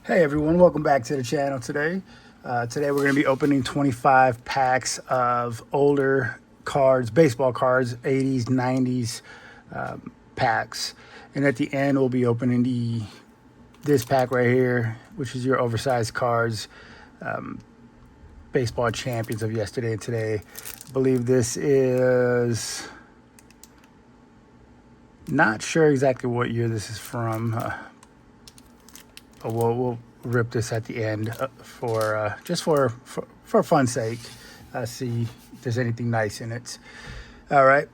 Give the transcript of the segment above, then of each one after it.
Hey everyone, welcome back to the channel today. Today we're going to be opening 25 packs of older cards, baseball cards, 80s, 90s packs. And at the end we'll be opening this pack right here, which is your oversized cards, baseball champions of yesterday and today. I believe this is, not sure exactly what year this is from. We'll rip this at the end for just for fun's sake. See if there's anything nice in it. All right.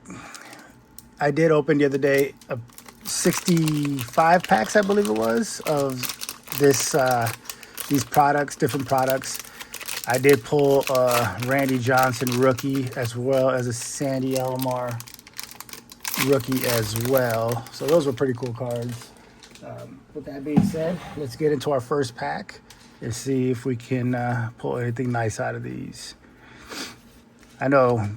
I did open the other day 65 packs, I believe it was, of these products, different products. I did pull a Randy Johnson rookie as well as a Sandy Alomar rookie as well. So those were pretty cool cards. With that being said, let's get into our first pack and see if we can pull anything nice out of these. I know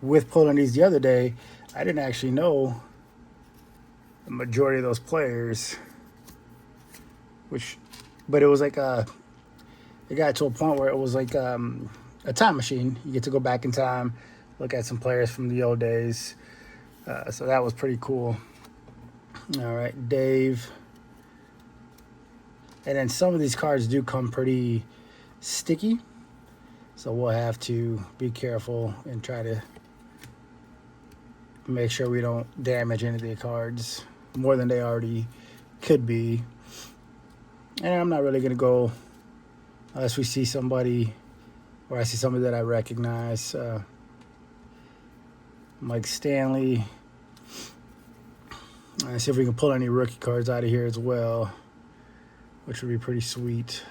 with pulling these the other day, I didn't actually know the majority of those players, but it was like it got to a point where it was like a time machine. You get to go back in time, look at some players from the old days. So that was pretty cool. All right, Dave. And then some of these cards do come pretty sticky, so we'll have to be careful and try to make sure we don't damage any of the cards more than they already could be. And I'm not really going to go unless we see somebody, or I see somebody that I recognize. Mike Stanley. Let's see if we can pull any rookie cards out of here as well, which would be pretty sweet.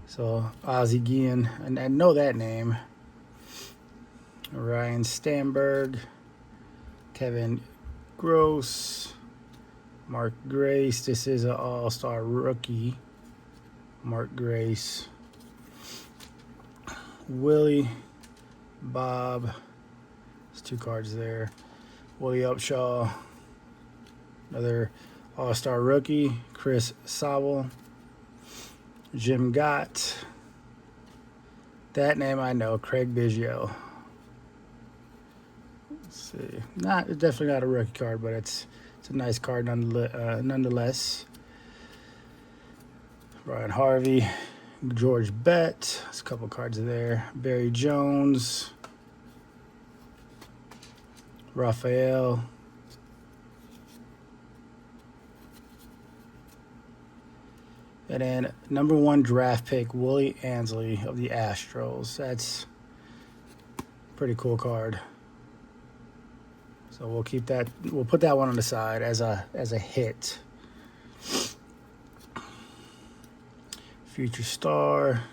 So Ozzie Guillen, and I know that name. Ryan Stamberg, Kevin Gross, Mark Grace. This is an all-star rookie. Mark Grace. Willie, Bob. There's two cards there. Willie Upshaw, another all-star rookie. Chris Sowell, Jim Gott. That name I know. Craig Biggio. Let's see. Definitely not a rookie card, but it's a nice card nonetheless. Ryan Harvey, George Bett. There's a couple cards there. Barry Jones. Raphael. And then #1 draft pick, Willie Ansley of the Astros. That's a pretty cool card. So we'll keep that. We'll put that one on the side as a hit. Future star,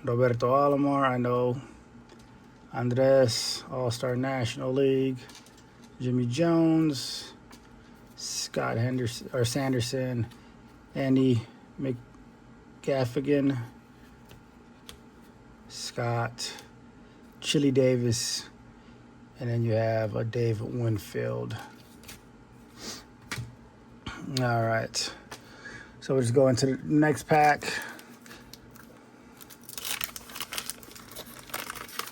Roberto Alomar. I know. Andres, All-Star National League. Jimmy Jones, Scott Henderson or Sanderson, Andy McGaffigan, Scott, Chili Davis, and then you have a Dave Winfield. All right, so we'll just go into the next pack.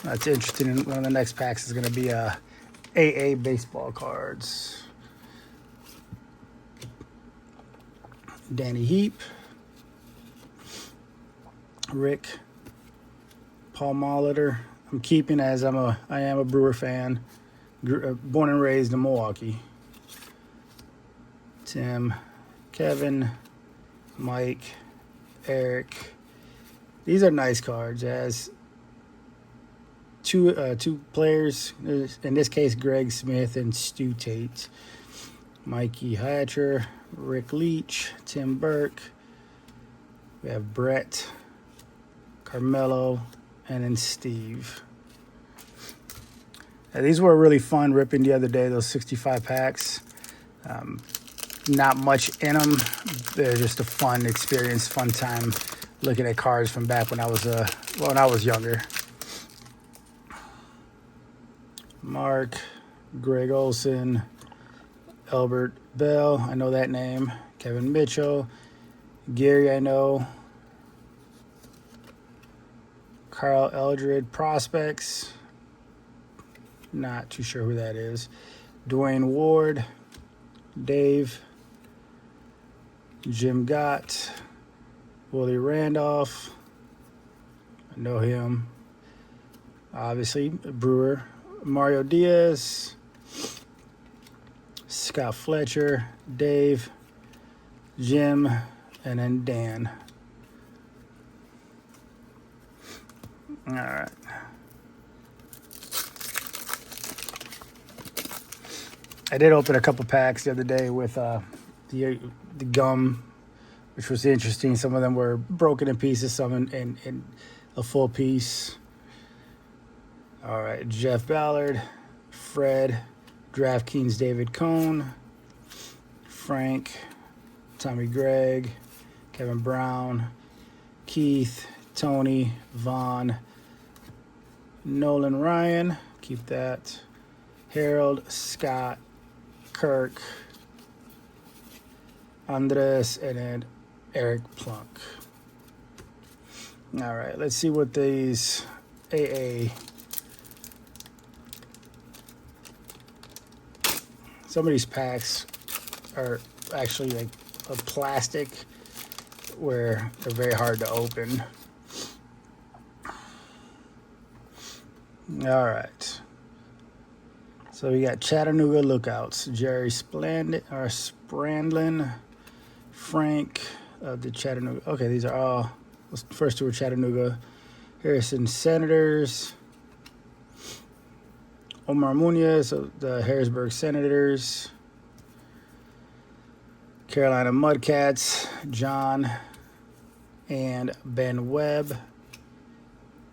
That's interesting. One of the next packs is going to be AA baseball cards. Danny Heap, Rick, Paul Molitor. I'm keeping as I am a Brewer fan, born and raised in Milwaukee. Tim, Kevin, Mike, Eric. These are nice cards. As two players, in this case Greg Smith and Stu Tate. Mikey Hatcher, Rick Leach, Tim Burke. We have Brett, Carmelo, and then Steve. Now, these were really fun ripping the other day, those 65 packs. Not much in them. They're just a fun experience, fun time looking at cards from back when I was younger. Mark, Greg Olson, Albert Bell, I know that name. Kevin Mitchell. Gary, I know. Carl Eldred Prospects. Not too sure who that is. Dwayne Ward. Dave. Jim Gott. Willie Randolph. I know him. Obviously, Brewer. Mario Diaz. Scott Fletcher. Dave. Jim. And then Dan. All right. I did open a couple packs the other day with the gum, which was interesting. Some of them were broken in pieces, some in a full piece. All right, Jeff Ballard, Fred, DraftKings David Cohn, Frank, Tommy Gregg, Kevin Brown, Keith, Tony, Vaughn, Nolan Ryan, keep that, Harold, Scott, Kirk, Andres, and then Eric Plunk. All right, let's see what these AA. Some of these packs are actually like a plastic where they're very hard to open. All right. So we got Chattanooga Lookouts. Jerry Sprandlin, Frank of the Chattanooga. Okay, these are all, first two were Chattanooga. Harrison Senators. Omar Munoz of the Harrisburg Senators. Carolina Mudcats. John and Ben Webb.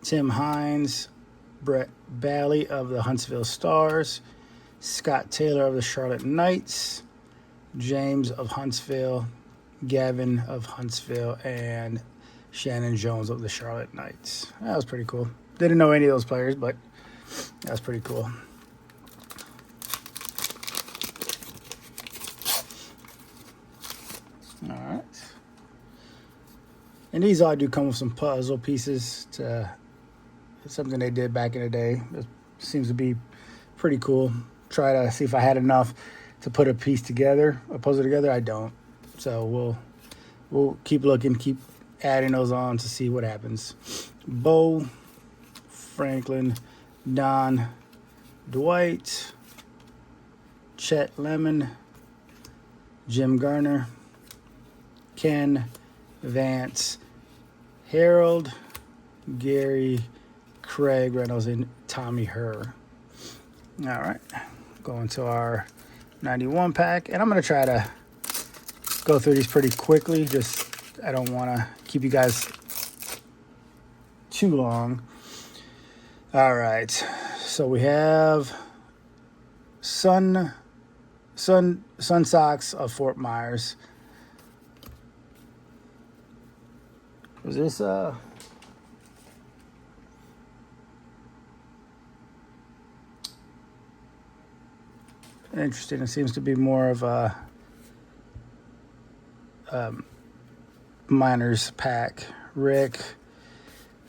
Tim Hines. Brett Bally of the Huntsville Stars. Scott Taylor of the Charlotte Knights. James of Huntsville. Gavin of Huntsville. And Shannon Jones of the Charlotte Knights. That was pretty cool. Didn't know any of those players, but that was pretty cool. All right. And these all do come with some puzzle pieces to something they did back in the day. It seems to be pretty cool. Try to see if I had enough to put a piece together, a puzzle together. I don't. So we'll keep looking, keep adding those on to see what happens. Bo, Franklin, Don, Dwight, Chet Lemon, Jim Garner, Ken, Vance, Harold, Gary, Craig Reynolds, and Tommy Herr. All right, going to our 91 pack, and I'm going to try to go through these pretty quickly. Just, I don't want to keep you guys too long. All right, so we have Sun Sox of Fort Myers. Was this interesting? It seems to be more of a miners pack. Rick,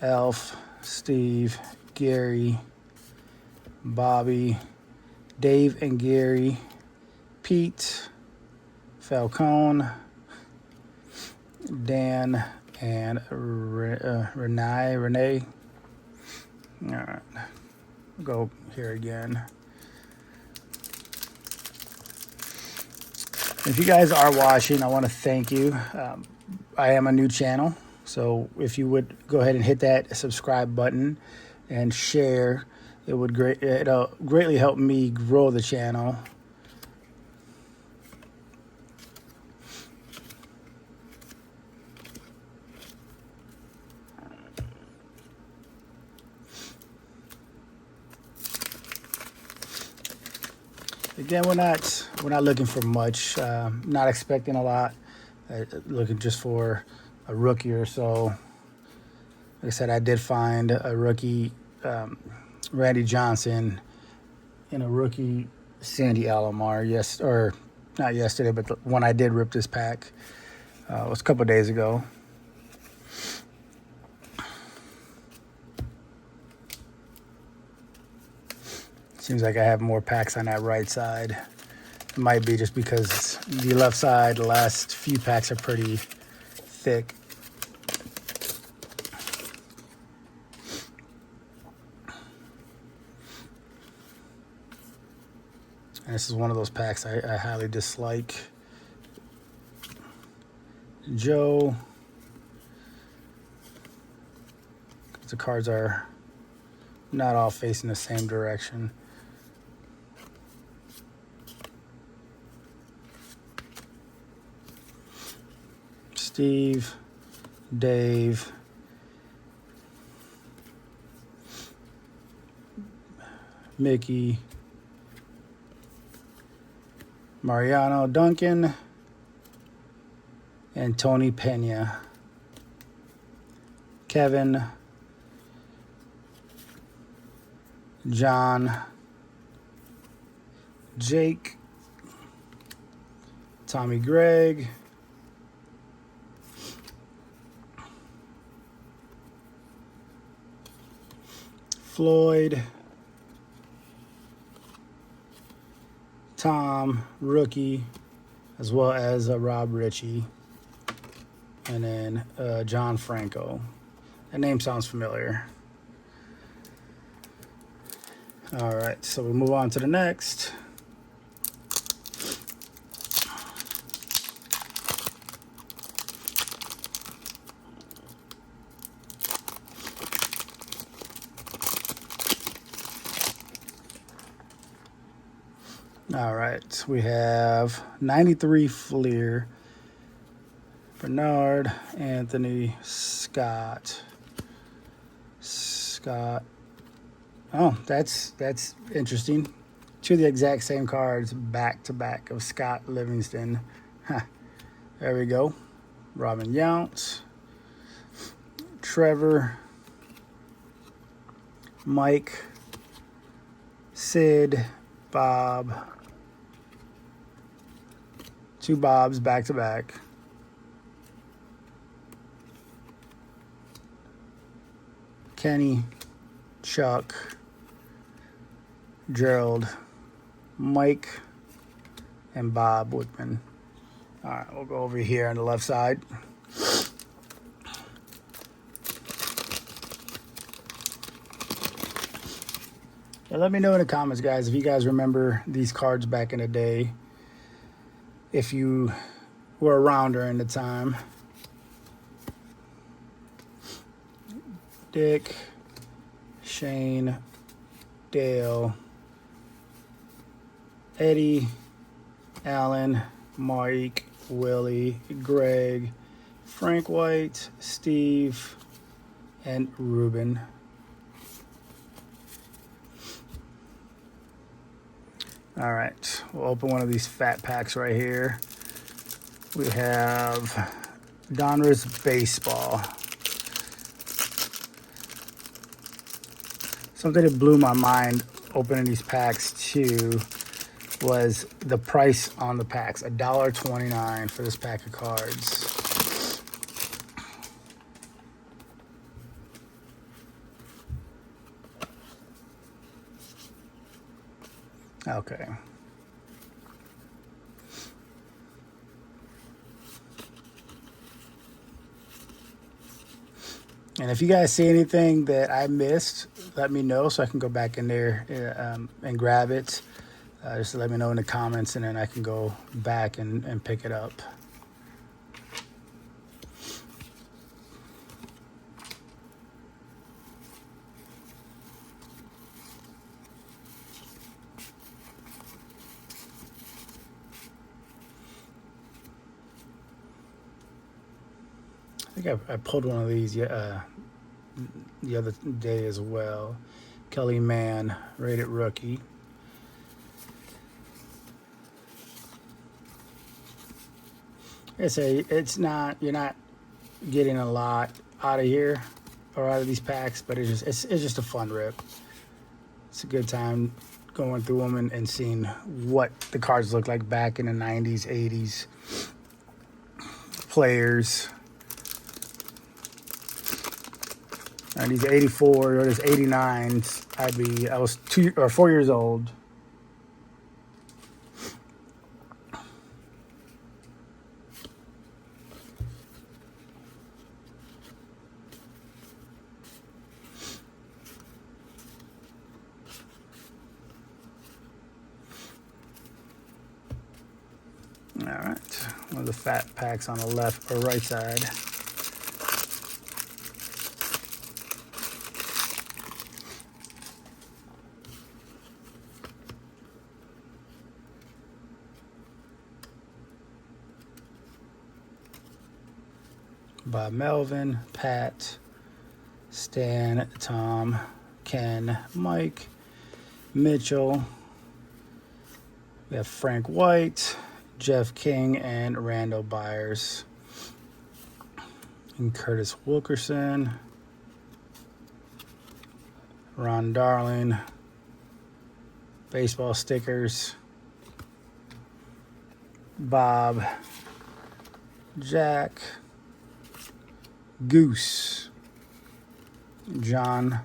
Elf, Steve, Gary, Bobby, Dave and Gary, Pete, Falcone, Dan, and Renee. All right, go here again. If you guys are watching, I want to thank you. I am a new channel, so if you would go ahead and hit that subscribe button and share, it'll greatly help me grow the channel. Again, we're not looking for much. Not expecting a lot. Looking just for a rookie or so. Like I said, I did find a rookie, Randy Johnson, and a rookie Sandy Alomar. Yes, or not yesterday, but when I did rip this pack, it was a couple days ago. Seems like I have more packs on that right side. It might be just because the left side, the last few packs are pretty thick. And this is one of those packs I highly dislike. Joe. The cards are not all facing the same direction. Steve, Dave, Mickey, Mariano Duncan, and Tony Pena. Kevin, John, Jake, Tommy Gregg, Floyd, Tom, rookie, as well as Rob Ritchie, and then John Franco. That name sounds familiar. All right, so we'll move on to the next. All right, we have 93 Fleer, Bernard, Anthony, Scott. Oh, that's interesting. Two of the exact same cards back to back of Scott Livingston. Huh. There we go. Robin Younts, Trevor, Mike, Sid, Bob. Two Bobs back to back. Kenny, Chuck, Gerald, Mike, and Bob Woodman. All right, we'll go over here on the left side. Now let me know in the comments, guys, if you guys remember these cards back in the day, if you were around during the time. Dick, Shane, Dale, Eddie, Alan, Mike, Willie, Greg, Frank White, Steve, and Ruben. All right, we'll open one of these fat packs right here. We have Donruss Baseball. Something that blew my mind opening these packs too was the price on the packs. $1.29 for this pack of cards. Okay. And if you guys see anything that I missed, let me know so I can go back in there and grab it. Just let me know in the comments, and then I can go back and pick it up. I think I pulled one of these the other day as well. Kelly Mann, rated rookie. It's not, you're not getting a lot out of here or out of these packs, but it's just a fun rip. It's a good time going through them and seeing what the cards look like back in the 90s, 80s. Players. 90s, 84, or this 89s. I was 2 or 4 years old. All right, one of the fat packs on the left or right side. Bob Melvin, Pat, Stan, Tom, Ken, Mike, Mitchell. We have Frank White, Jeff King, and Randall Byers. And Curtis Wilkerson, Ron Darling, baseball stickers, Bob, Jack, Goose, John,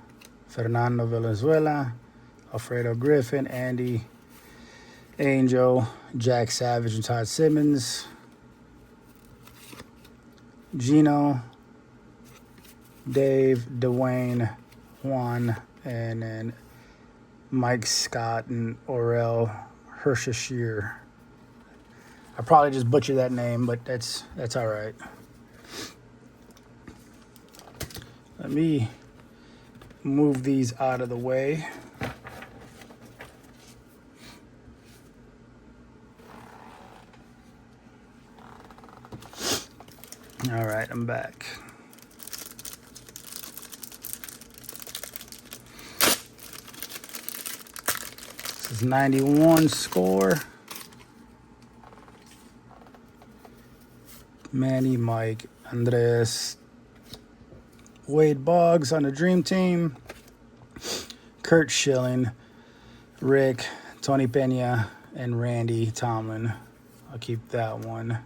Fernando Valenzuela, Alfredo Griffin, Andy, Angel, Jack Savage and Todd Simmons, Gino, Dave, Dwayne, Juan, and then Mike Scott and Orel Hershashir. I probably just butchered that name, but that's all right. Let me move these out of the way. All right, I'm back. This is 91 score. Manny, Mike, Andres, Wade Boggs on the Dream Team, Kurt Schilling, Rick, Tony Pena, and Randy Tomlin. I'll keep that one.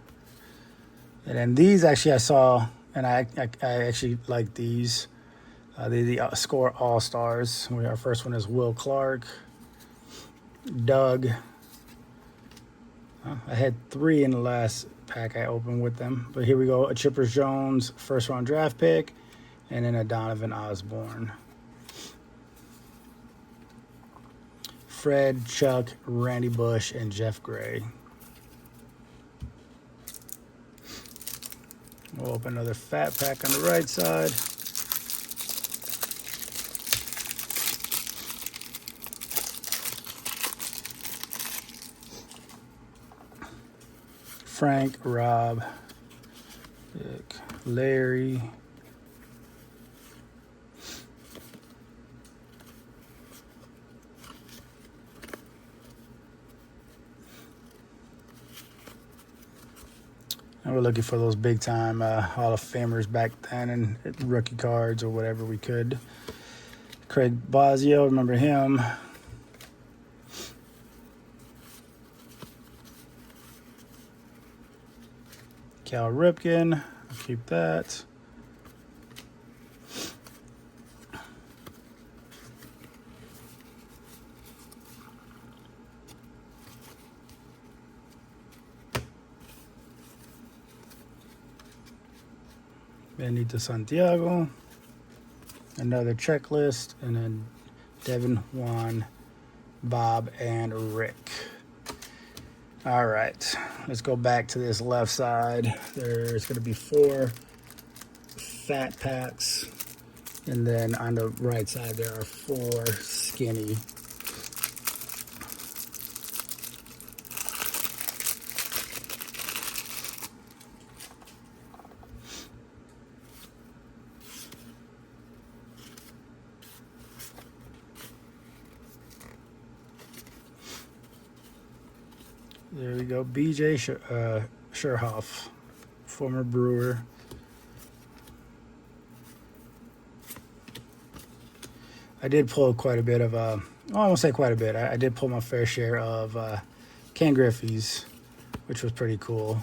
And then these actually I saw, and I actually like these. The Score All-Stars. Our first one is Will Clark, Doug. I had 3 in the last pack I opened with them. But here we go, a Chipper Jones first round draft pick, and then a Donovan Osborne. Fred, Chuck, Randy Bush, and Jeff Gray. We'll open another fat pack on the right side. Frank, Rob, Dick, Larry, and we're looking for those big time Hall of Famers back then and rookie cards or whatever we could. Craig Bosio, remember him. Cal Ripken, I'll keep that. Benito Santiago, another checklist, and then Devin, Juan, Bob, and Rick. All right, let's go back to this left side. There's going to be 4 fat packs, and then on the right side there are 4 skinny. There we go, BJ Scherhoff, former Brewer. I did pull quite a bit of Oh, I won't say quite a bit. I did pull my fair share of Ken Griffey's, which was pretty cool.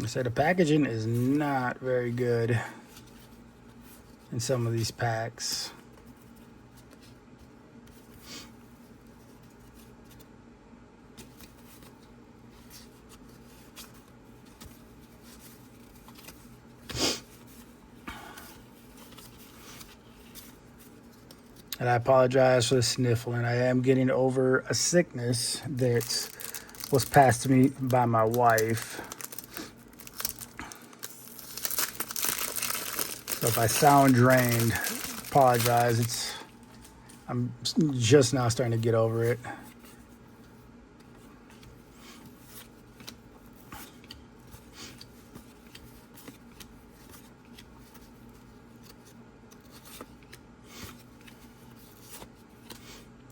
I say the packaging is not very good in some of these packs. And I apologize for the sniffling. I am getting over a sickness that was passed to me by my wife. So if I sound drained, apologize. I'm just now starting to get over it.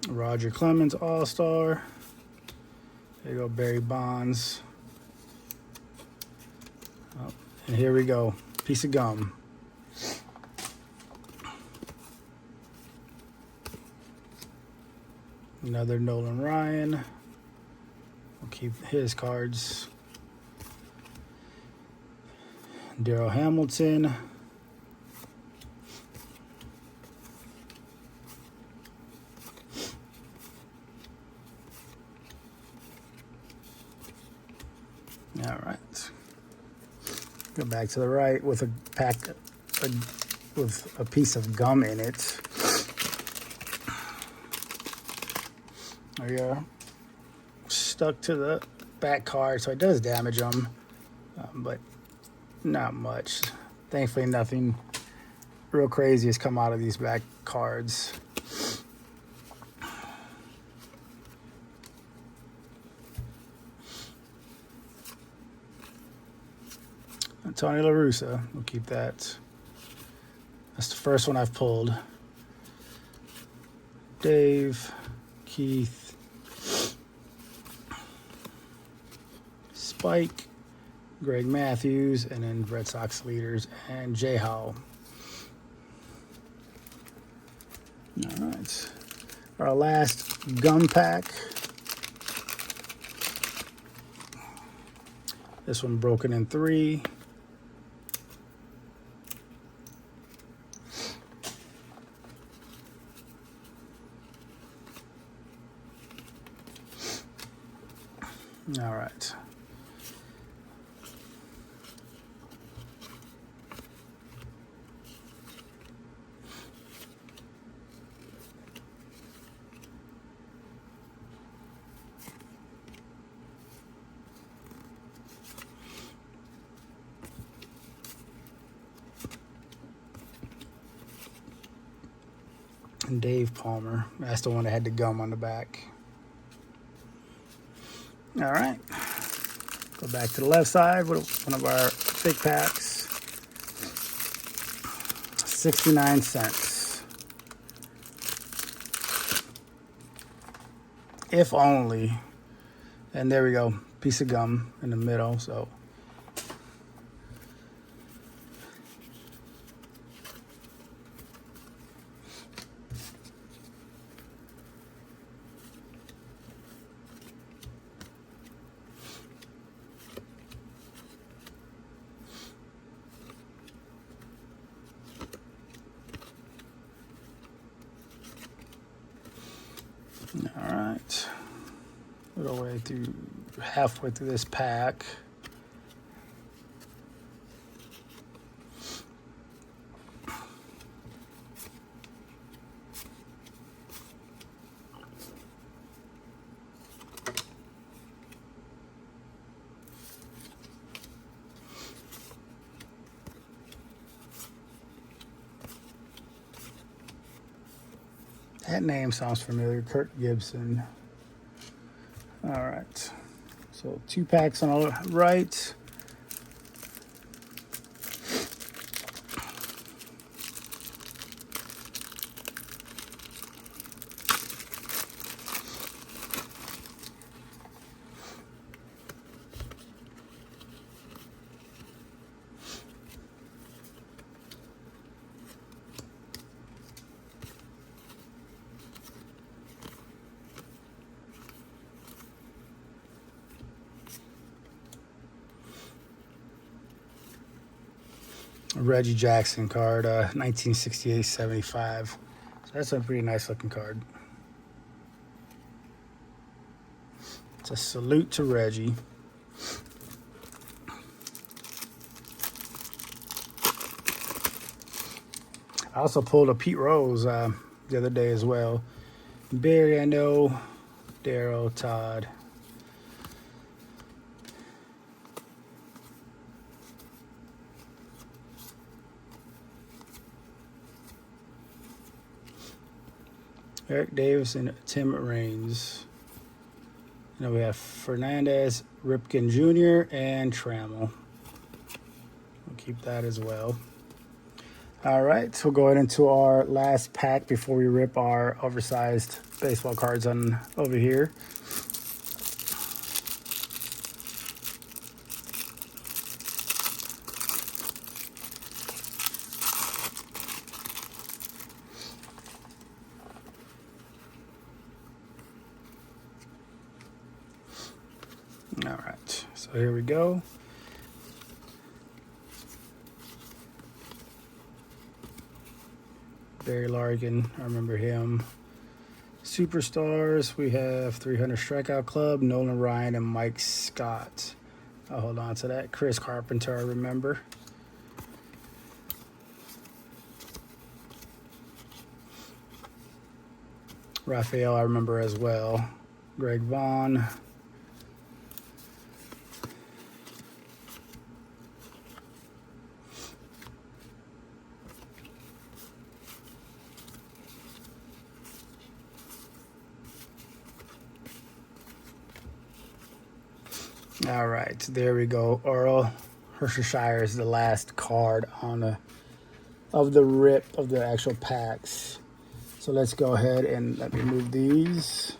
Roger Clemens All-Star. There you go, Barry Bonds. Oh, and here we go, piece of gum. Another Nolan Ryan. We'll keep his cards. Darryl Hamilton. All right. Go back to the right with a pack with a piece of gum in it. There you are. Stuck to the back card, so it does damage them, but not much. Thankfully, nothing real crazy has come out of these back cards. Tony La Russa, we'll keep that. That's the first one I've pulled. Dave, Keith, Spike, Greg Matthews, and then Red Sox leaders, and Jay Howe. All right. Our last gum pack. This one broken in 3. All right. And Dave Palmer. That's the one that had the gum on the back. All right. Go back to the left side with one of our big packs. 69 cents. If only. And there we go. Piece of gum in the middle. So all right, we're all the way through, halfway through this pack. That name sounds familiar, Kurt Gibson. All right, so 2 packs on the right. Reggie Jackson card, 1968-75. So that's a pretty nice looking card. It's a salute to Reggie. I also pulled a Pete Rose the other day as well. Barry, I know. Daryl, Todd. Eric Davis and Tim Raines. You know, we have Fernandez, Ripken Jr., and Trammell. We'll keep that as well. All right, so we'll go into our last pack before we rip our oversized baseball cards on over here. All right, so here we go. Barry Larkin, I remember him. Superstars, we have 300 Strikeout Club, Nolan Ryan, and Mike Scott. I'll hold on to that. Chris Carpenter, I remember. Raphael, I remember as well. Greg Vaughn. All right, there we go. Earl Hershiser is the last card on the rip of the actual packs. So let's go ahead and let me move these.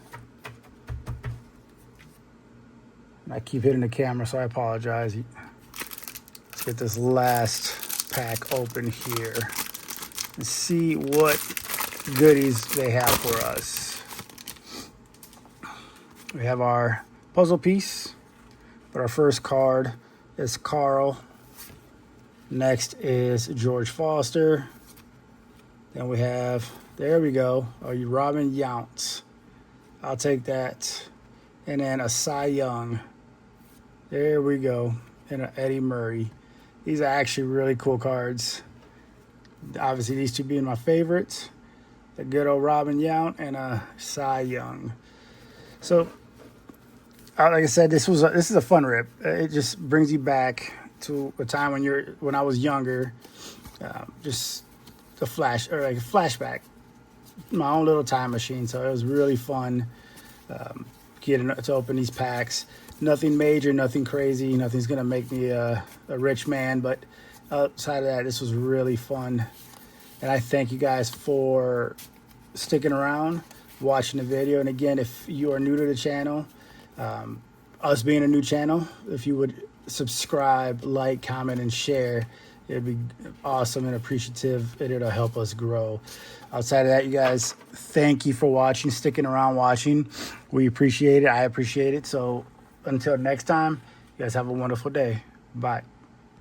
I keep hitting the camera, so I apologize. Let's get this last pack open here and see what goodies they have for us. We have our puzzle piece. But our first card is Carl. Next is George Foster. Then we have, there we go, Robin Yount. I'll take that. And then a Cy Young. There we go. And an Eddie Murray. These are actually really cool cards. Obviously, these two being my favorites. The good old Robin Yount and a Cy Young. So, like I said, this is a fun rip. It just brings you back to a time when I was younger. Just a flashback. My own little time machine. So it was really fun getting to open these packs. Nothing major, nothing crazy. Nothing's gonna make me a rich man. But outside of that, this was really fun. And I thank you guys for sticking around, watching the video. And again, if you are new to the channel, us being a new channel, if you would subscribe, like, comment, and share, it'd be awesome and appreciative. It'll help us grow. Outside of that, you guys, thank you for watching, sticking around watching. We appreciate it. I appreciate it. So until next time, you guys have a wonderful day. Bye.